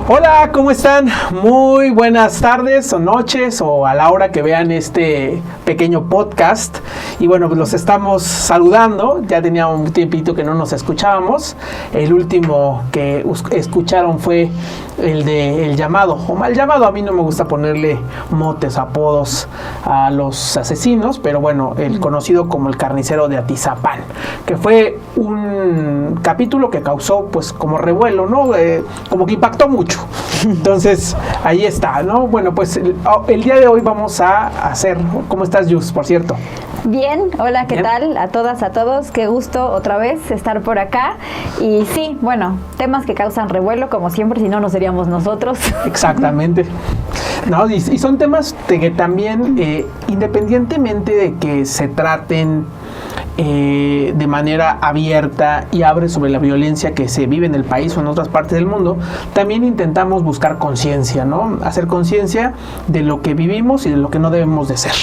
Hola, ¿cómo están? Muy buenas tardes o noches o a la hora que vean este pequeño podcast. Y bueno, pues los estamos saludando. Ya tenía un tiempito que no nos escuchábamos. El último que escucharon fue el de El Llamado, o Mal Llamado. A mí no me gusta ponerle motes, apodos a los asesinos, pero bueno, el conocido como El Carnicero de Atizapán, que fue un capítulo que causó pues como revuelo, ¿no? Como que impactó mucho. Entonces, ahí está, ¿no? Bueno, pues el día de hoy vamos a hacer... ¿Cómo estás, Yus, por cierto? Bien, hola, ¿qué Bien. tal? A todas, a todos, qué gusto otra vez estar por acá. Y sí, bueno, temas que causan revuelo, como siempre, si no, no seríamos nosotros. Exactamente. No, y son temas de que también, independientemente de que se traten de manera abierta y abre sobre la violencia que se vive en el país o en otras partes del mundo, también intentamos buscar conciencia, ¿no? Hacer conciencia de lo que vivimos y de lo que no debemos de ser.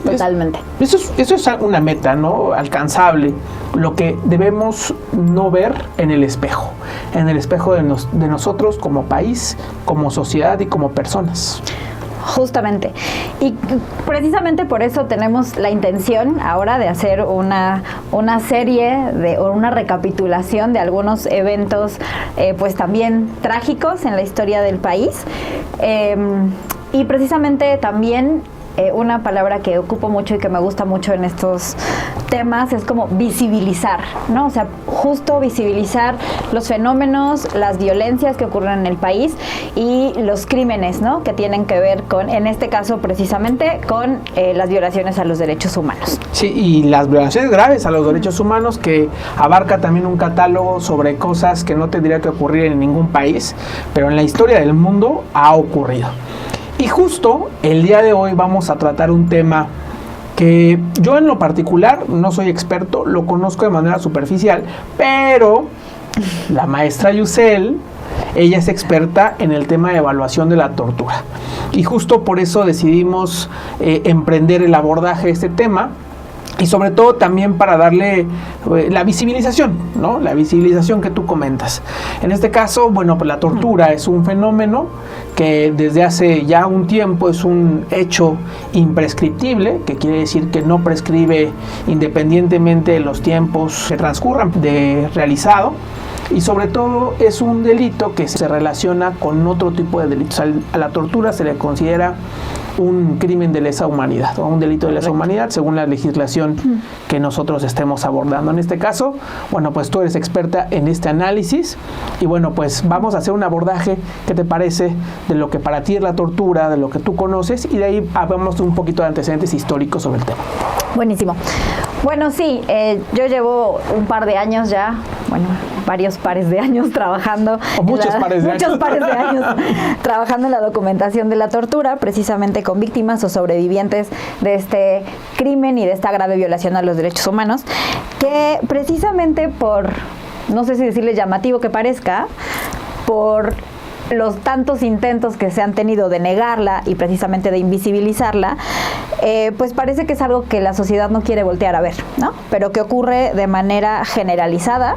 Totalmente. Eso es una meta, ¿no? Alcanzable. Lo que debemos no ver en el espejo de nosotros como país, como sociedad y como personas. Justamente. Y precisamente por eso tenemos la intención ahora de hacer una serie o una recapitulación de algunos eventos pues también trágicos en la historia del país. Y precisamente también una palabra que ocupo mucho y que me gusta mucho en estos temas es como visibilizar, ¿no? O sea, justo visibilizar los fenómenos, las violencias que ocurren en el país y los crímenes, ¿no? Que tienen que ver con, en este caso precisamente, con las violaciones a los derechos humanos. Sí, y las violaciones graves a los derechos humanos, que abarca también un catálogo sobre cosas que no tendría que ocurrir en ningún país, pero en la historia del mundo ha ocurrido. Y justo el día de hoy vamos a tratar un tema que yo en lo particular no soy experto, lo conozco de manera superficial, pero la maestra Yusel, ella es experta en el tema de evaluación de la tortura. Y justo por eso decidimos emprender el abordaje de este tema. Y sobre todo también para darle la visibilización, ¿no? La visibilización que tú comentas. En este caso, bueno, pues la tortura es un fenómeno que desde hace ya un tiempo es un hecho imprescriptible, que quiere decir que no prescribe independientemente de los tiempos que transcurran de realizado. Y sobre todo es un delito que se relaciona con otro tipo de delitos. A la tortura se le considera un crimen de lesa humanidad o un delito de lesa humanidad según la legislación que nosotros estemos abordando. En este caso, bueno, pues tú eres experta en este análisis y bueno, pues vamos a hacer un abordaje, ¿qué te parece? De lo que para ti es la tortura, de lo que tú conoces, y de ahí hablamos un poquito de antecedentes históricos sobre el tema. Buenísimo. Bueno, sí, yo llevo un par de años ya, bueno, varios pares de años trabajando. O muchos pares de años trabajando en la documentación de la tortura, precisamente con víctimas o sobrevivientes de este crimen y de esta grave violación a los derechos humanos, que precisamente por, no sé si decirle llamativo que parezca, por los tantos intentos que se han tenido de negarla y precisamente de invisibilizarla, pues parece que es algo que la sociedad no quiere voltear a ver, ¿no? Pero que ocurre de manera generalizada,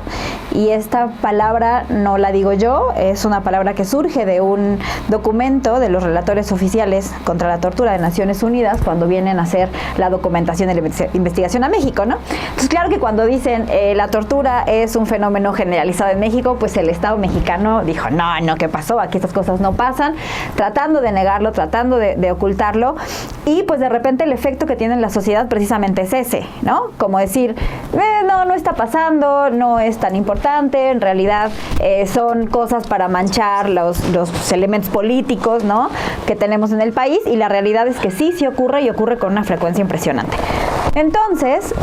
y esta palabra no la digo yo, es una palabra que surge de un documento de los relatores oficiales contra la tortura de Naciones Unidas cuando vienen a hacer la documentación de la investigación a México, ¿no? Entonces, claro que cuando dicen la tortura es un fenómeno generalizado en México, pues el Estado mexicano dijo, no, ¿qué pasó? Aquí estas cosas no pasan, tratando de negarlo, tratando de ocultarlo, y pues de repente el efecto que tiene en la sociedad precisamente es ese, ¿no? Como decir, no está pasando, no es tan importante, en realidad son cosas para manchar los elementos políticos, ¿no? Que tenemos en el país, y la realidad es que sí ocurre, y ocurre con una frecuencia impresionante. Entonces,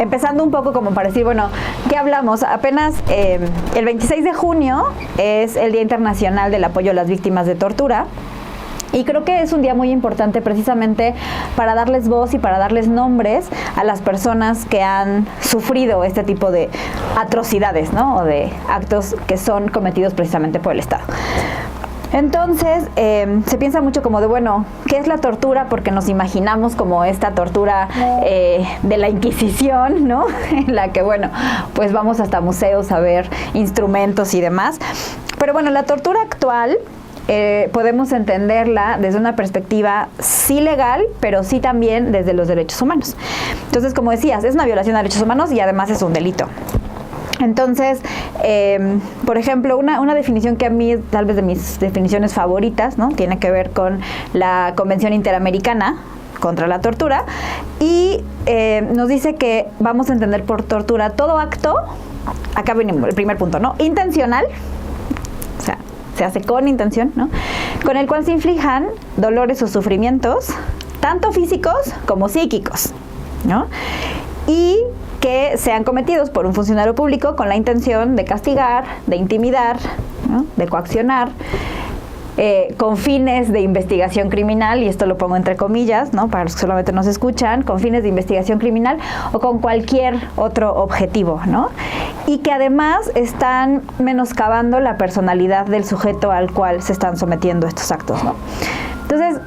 empezando un poco como para decir, bueno, ¿qué hablamos? Apenas el 26 de junio es el Día Internacional del Apoyo a las Víctimas de Tortura. Y creo que es un día muy importante precisamente para darles voz y para darles nombres a las personas que han sufrido este tipo de atrocidades, ¿no? O de actos que son cometidos precisamente por el Estado. Entonces, se piensa mucho como de, bueno, ¿qué es la tortura? Porque nos imaginamos como esta tortura de la Inquisición, ¿no? En la que, bueno, pues vamos hasta museos a ver instrumentos y demás. Pero bueno, la tortura actual podemos entenderla desde una perspectiva sí legal, pero sí también desde los derechos humanos. Entonces, como decías, es una violación a derechos humanos y además es un delito. Entonces, por ejemplo, una definición que a mí es tal vez de mis definiciones favoritas, ¿no? Tiene que ver con la Convención Interamericana contra la Tortura y nos dice que vamos a entender por tortura todo acto, acá viene el primer punto, ¿no? Intencional, o sea, se hace con intención, ¿no? Con el cual se inflijan dolores o sufrimientos, tanto físicos como psíquicos, ¿no? Y que sean cometidos por un funcionario público con la intención de castigar, de intimidar, ¿no? De coaccionar, con fines de investigación criminal, y esto lo pongo entre comillas, ¿no? Para los que solamente nos escuchan, con fines de investigación criminal o con cualquier otro objetivo, ¿no? Y que además están menoscabando la personalidad del sujeto al cual se están sometiendo estos actos, ¿no? Entonces,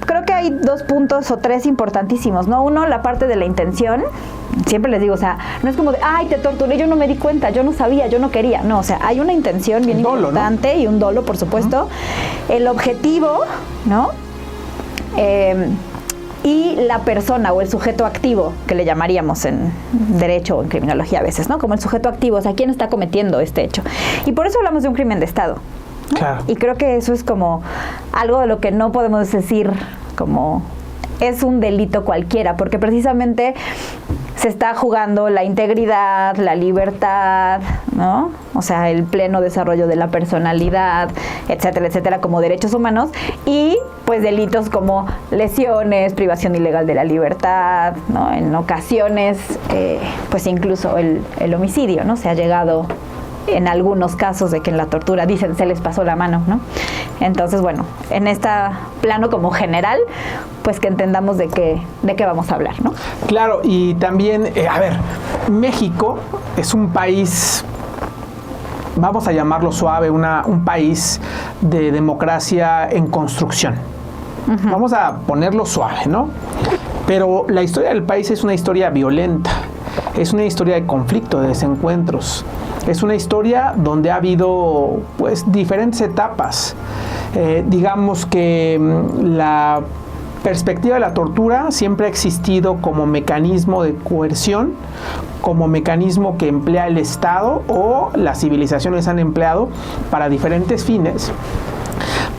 creo que hay 2 puntos o 3 importantísimos, ¿no? Uno, la parte de la intención. Siempre les digo, o sea, no es como de, ay, te torturé, yo no me di cuenta, yo no sabía, yo no quería. No, o sea, hay una intención bien importante, ¿no? Y un dolo, por supuesto. El objetivo, ¿no? Y la persona o el sujeto activo, que le llamaríamos en derecho o en criminología a veces, ¿no? Como el sujeto activo, o sea, ¿quién está cometiendo este hecho? Y por eso hablamos de un crimen de Estado, ¿no? Claro. Y creo que eso es como algo de lo que no podemos decir como es un delito cualquiera, porque precisamente se está jugando la integridad, la libertad, ¿no? O sea, el pleno desarrollo de la personalidad, etcétera, etcétera, como derechos humanos, y pues delitos como lesiones, privación ilegal de la libertad, ¿no? En ocasiones, pues incluso el homicidio, ¿no? Se ha llegado en algunos casos de que en la tortura dicen se les pasó la mano, ¿no? Entonces, bueno, en este plano como general, pues que entendamos de qué vamos a hablar, ¿no? Claro, y también, a ver, México es un país, vamos a llamarlo suave, un país de democracia en construcción. Uh-huh. Vamos a ponerlo suave, ¿no? Pero la historia del país es una historia violenta, es una historia de conflicto, de desencuentros. Es una historia donde ha habido pues diferentes etapas. Digamos que la perspectiva de la tortura siempre ha existido como mecanismo de coerción, como mecanismo que emplea el Estado o las civilizaciones han empleado para diferentes fines.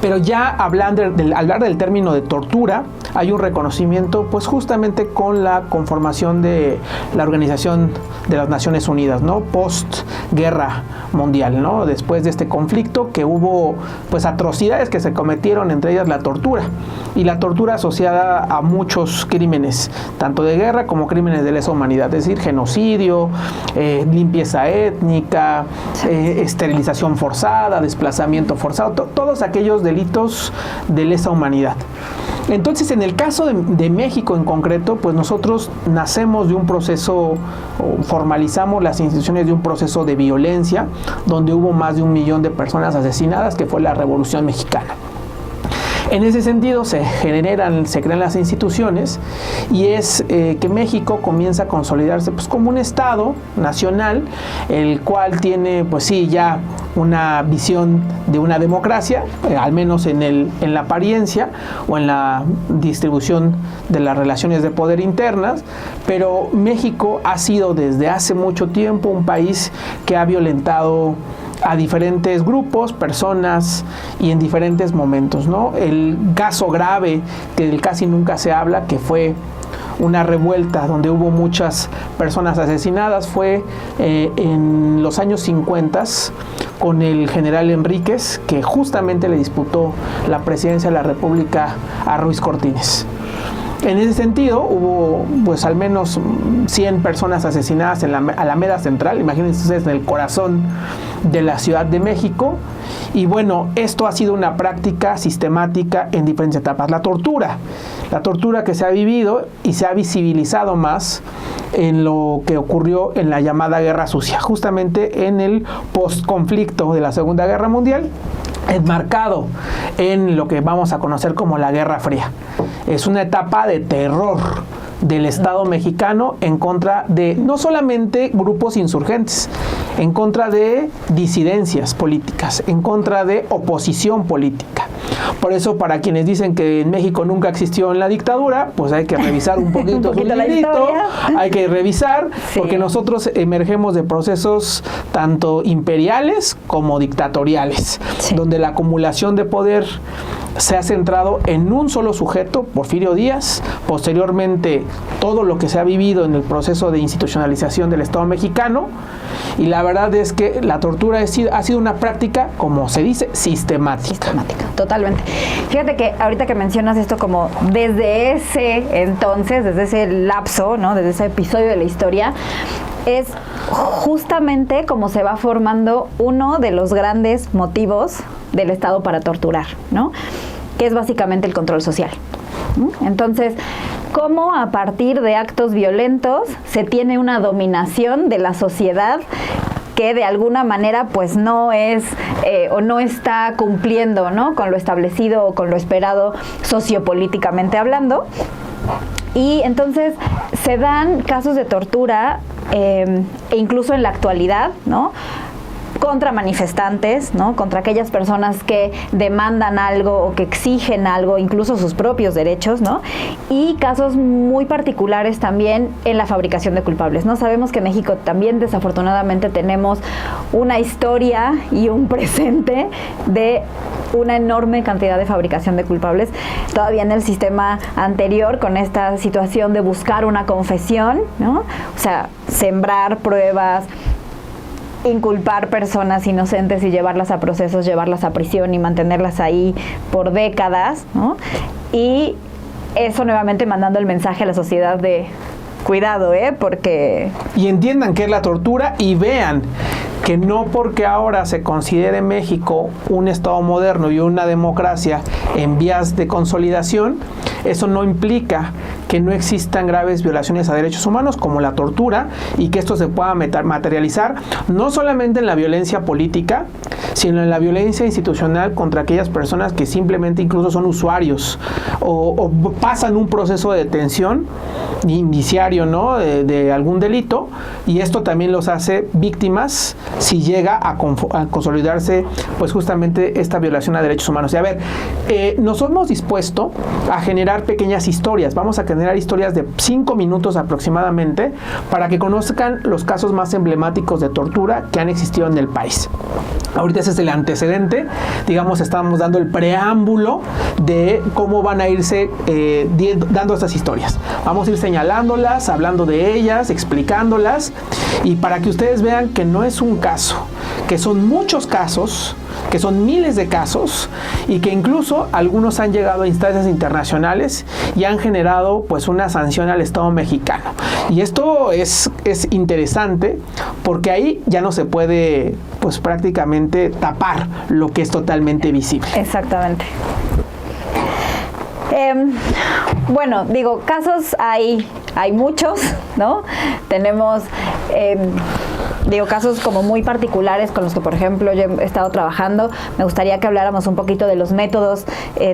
Pero ya hablar del término de tortura, hay un reconocimiento pues justamente con la conformación de la Organización de las Naciones Unidas, ¿no? Post-guerra mundial, ¿no? Después de este conflicto que hubo pues atrocidades que se cometieron, entre ellas la tortura. Y la tortura asociada a muchos crímenes, tanto de guerra como crímenes de lesa humanidad, es decir, genocidio, limpieza étnica, esterilización forzada, desplazamiento forzado, todos aquellos delitos de lesa humanidad. Entonces, en el caso de México en concreto, pues nosotros nacemos de un proceso, o formalizamos las instituciones de un proceso de violencia, donde hubo más de 1 millón de personas asesinadas, que fue la Revolución Mexicana. En ese sentido se crean las instituciones y es que México comienza a consolidarse pues como un Estado nacional, el cual tiene pues sí ya una visión de una democracia, al menos en la apariencia o en la distribución de las relaciones de poder internas, pero México ha sido desde hace mucho tiempo un país que ha violentado a diferentes grupos, personas y en diferentes momentos, ¿no? El caso grave, que del casi nunca se habla, que fue una revuelta donde hubo muchas personas asesinadas, fue en los años 50 con el general Enríquez, que justamente le disputó la presidencia de la República a Ruiz Cortines. En ese sentido, hubo pues al menos 100 personas asesinadas en la Alameda Central, imagínense ustedes, en el corazón de la Ciudad de México. Y bueno, esto ha sido una práctica sistemática en diferentes etapas. La tortura que se ha vivido y se ha visibilizado más en lo que ocurrió en la llamada Guerra Sucia, justamente en el postconflicto de la Segunda Guerra Mundial, enmarcado en lo que vamos a conocer como la Guerra Fría. Es una etapa de terror del Estado mexicano en contra de no solamente grupos insurgentes, en contra de disidencias políticas, en contra de oposición política. Por eso, para quienes dicen que en México nunca existió en la dictadura, pues hay que revisar un poquito su librito, hay que revisar, porque nosotros emergemos de procesos tanto imperiales como dictatoriales, donde la acumulación de poder se ha centrado en un solo sujeto, Porfirio Díaz, posteriormente todo lo que se ha vivido en el proceso de institucionalización del Estado mexicano, y la verdad es que la tortura ha sido una práctica, como se dice, sistemática. Totalmente. Fíjate que ahorita que mencionas esto, como desde ese entonces, desde ese lapso, ¿no? Desde ese episodio de la historia, es justamente como se va formando uno de los grandes motivos del Estado para torturar, ¿no? Que es básicamente el control social. Entonces, cómo a partir de actos violentos se tiene una dominación de la sociedad que de alguna manera pues no es o no está cumpliendo, ¿no? Con lo establecido o con lo esperado sociopolíticamente hablando. Y entonces se dan casos de tortura e incluso en la actualidad, ¿no? Contra manifestantes, ¿no? Contra aquellas personas que demandan algo o que exigen algo, incluso sus propios derechos, ¿no? Y casos muy particulares también en la fabricación de culpables, ¿no? Sabemos que en México también desafortunadamente tenemos una historia y un presente de una enorme cantidad de fabricación de culpables, todavía en el sistema anterior, con esta situación de buscar una confesión, ¿no? O sea, sembrar pruebas, inculpar personas inocentes y llevarlas a procesos, llevarlas a prisión y mantenerlas ahí por décadas, ¿no? Y eso nuevamente mandando el mensaje a la sociedad de cuidado, porque... Y entiendan qué es la tortura y vean que no porque ahora se considere México un Estado moderno y una democracia en vías de consolidación, eso no implica que no existan graves violaciones a derechos humanos como la tortura, y que esto se pueda materializar no solamente en la violencia política, sino en la violencia institucional contra aquellas personas que simplemente incluso son usuarios o pasan un proceso de detención indiciario, ¿no? de algún delito, y esto también los hace víctimas si llega a consolidarse pues justamente esta violación a derechos humanos. Y a ver, nos hemos dispuesto a generar pequeñas historias. Vamos a generar historias de 5 minutos aproximadamente para que conozcan los casos más emblemáticos de tortura que han existido en el país. Ahorita ese es el antecedente, digamos, estamos dando el preámbulo de cómo van a irse dando estas historias. Vamos a ir señalándolas, hablando de ellas, explicándolas, y para que ustedes vean que no es un caso, que son muchos casos, que son miles de casos, y que incluso algunos han llegado a instancias internacionales y han generado pues una sanción al Estado mexicano. Y esto es interesante porque ahí ya no se puede pues prácticamente tapar lo que es totalmente visible. Exactamente. Bueno, digo, casos hay muchos, ¿no? Tenemos casos como muy particulares con los que, por ejemplo, yo he estado trabajando. Me gustaría que habláramos un poquito de los métodos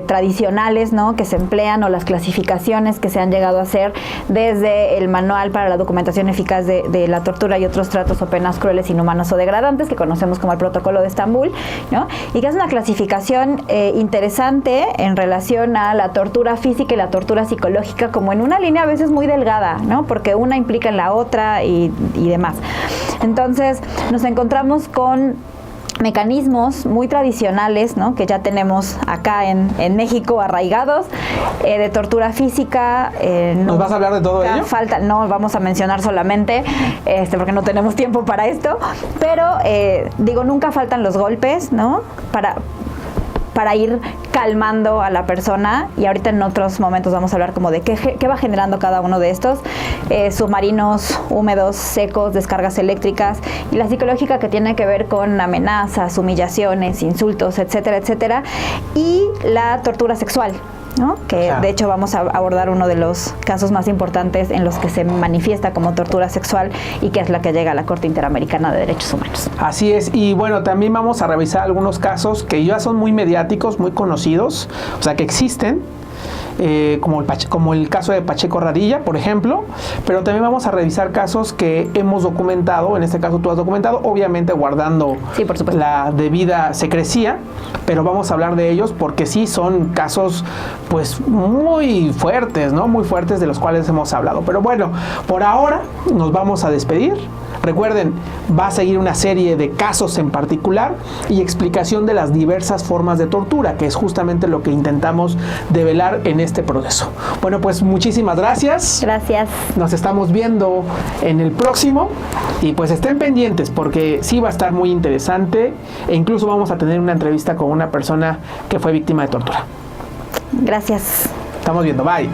tradicionales, ¿no? Que se emplean, o las clasificaciones que se han llegado a hacer desde el Manual para la Documentación Eficaz de la Tortura y otros tratos o penas crueles, inhumanas o degradantes, que conocemos como el Protocolo de Estambul, ¿no? Y que es una clasificación interesante en relación a la tortura física y la tortura psicológica, como en una línea a veces muy delgada, ¿no? Porque una implica en la otra y demás. Entonces, nos encontramos con mecanismos muy tradicionales, ¿no? Que ya tenemos acá en México arraigados, de tortura física. ¿Nos vas a hablar de todo ello? No vamos a mencionar solamente, porque no tenemos tiempo para esto, pero nunca faltan los golpes, ¿no? Para ir calmando a la persona, y ahorita en otros momentos vamos a hablar como de qué va generando cada uno de estos, submarinos húmedos, secos, descargas eléctricas, y la psicológica, que tiene que ver con amenazas, humillaciones, insultos, etcétera, etcétera, y la tortura sexual, ¿no? Que de hecho vamos a abordar uno de los casos más importantes en los que se manifiesta como tortura sexual, y que es la que llega a la Corte Interamericana de Derechos Humanos. Así es, y bueno, también vamos a revisar algunos casos que ya son muy mediáticos, muy conocidos, o sea, que existen, como el caso de Pacheco Radilla, por ejemplo, pero también vamos a revisar casos que hemos documentado, en este caso tú has documentado, obviamente guardando Sí, por supuesto. la debida secrecía, pero vamos a hablar de ellos porque sí son casos pues muy fuertes, ¿no? Muy fuertes de los cuales hemos hablado. Pero bueno, por ahora nos vamos a despedir. Recuerden, va a seguir una serie de casos en particular y explicación de las diversas formas de tortura, que es justamente lo que intentamos develar en este proceso. Bueno, pues muchísimas gracias. Gracias. Nos estamos viendo en el próximo y pues estén pendientes porque sí va a estar muy interesante e incluso vamos a tener una entrevista con una persona que fue víctima de tortura. Gracias. Estamos viendo, bye.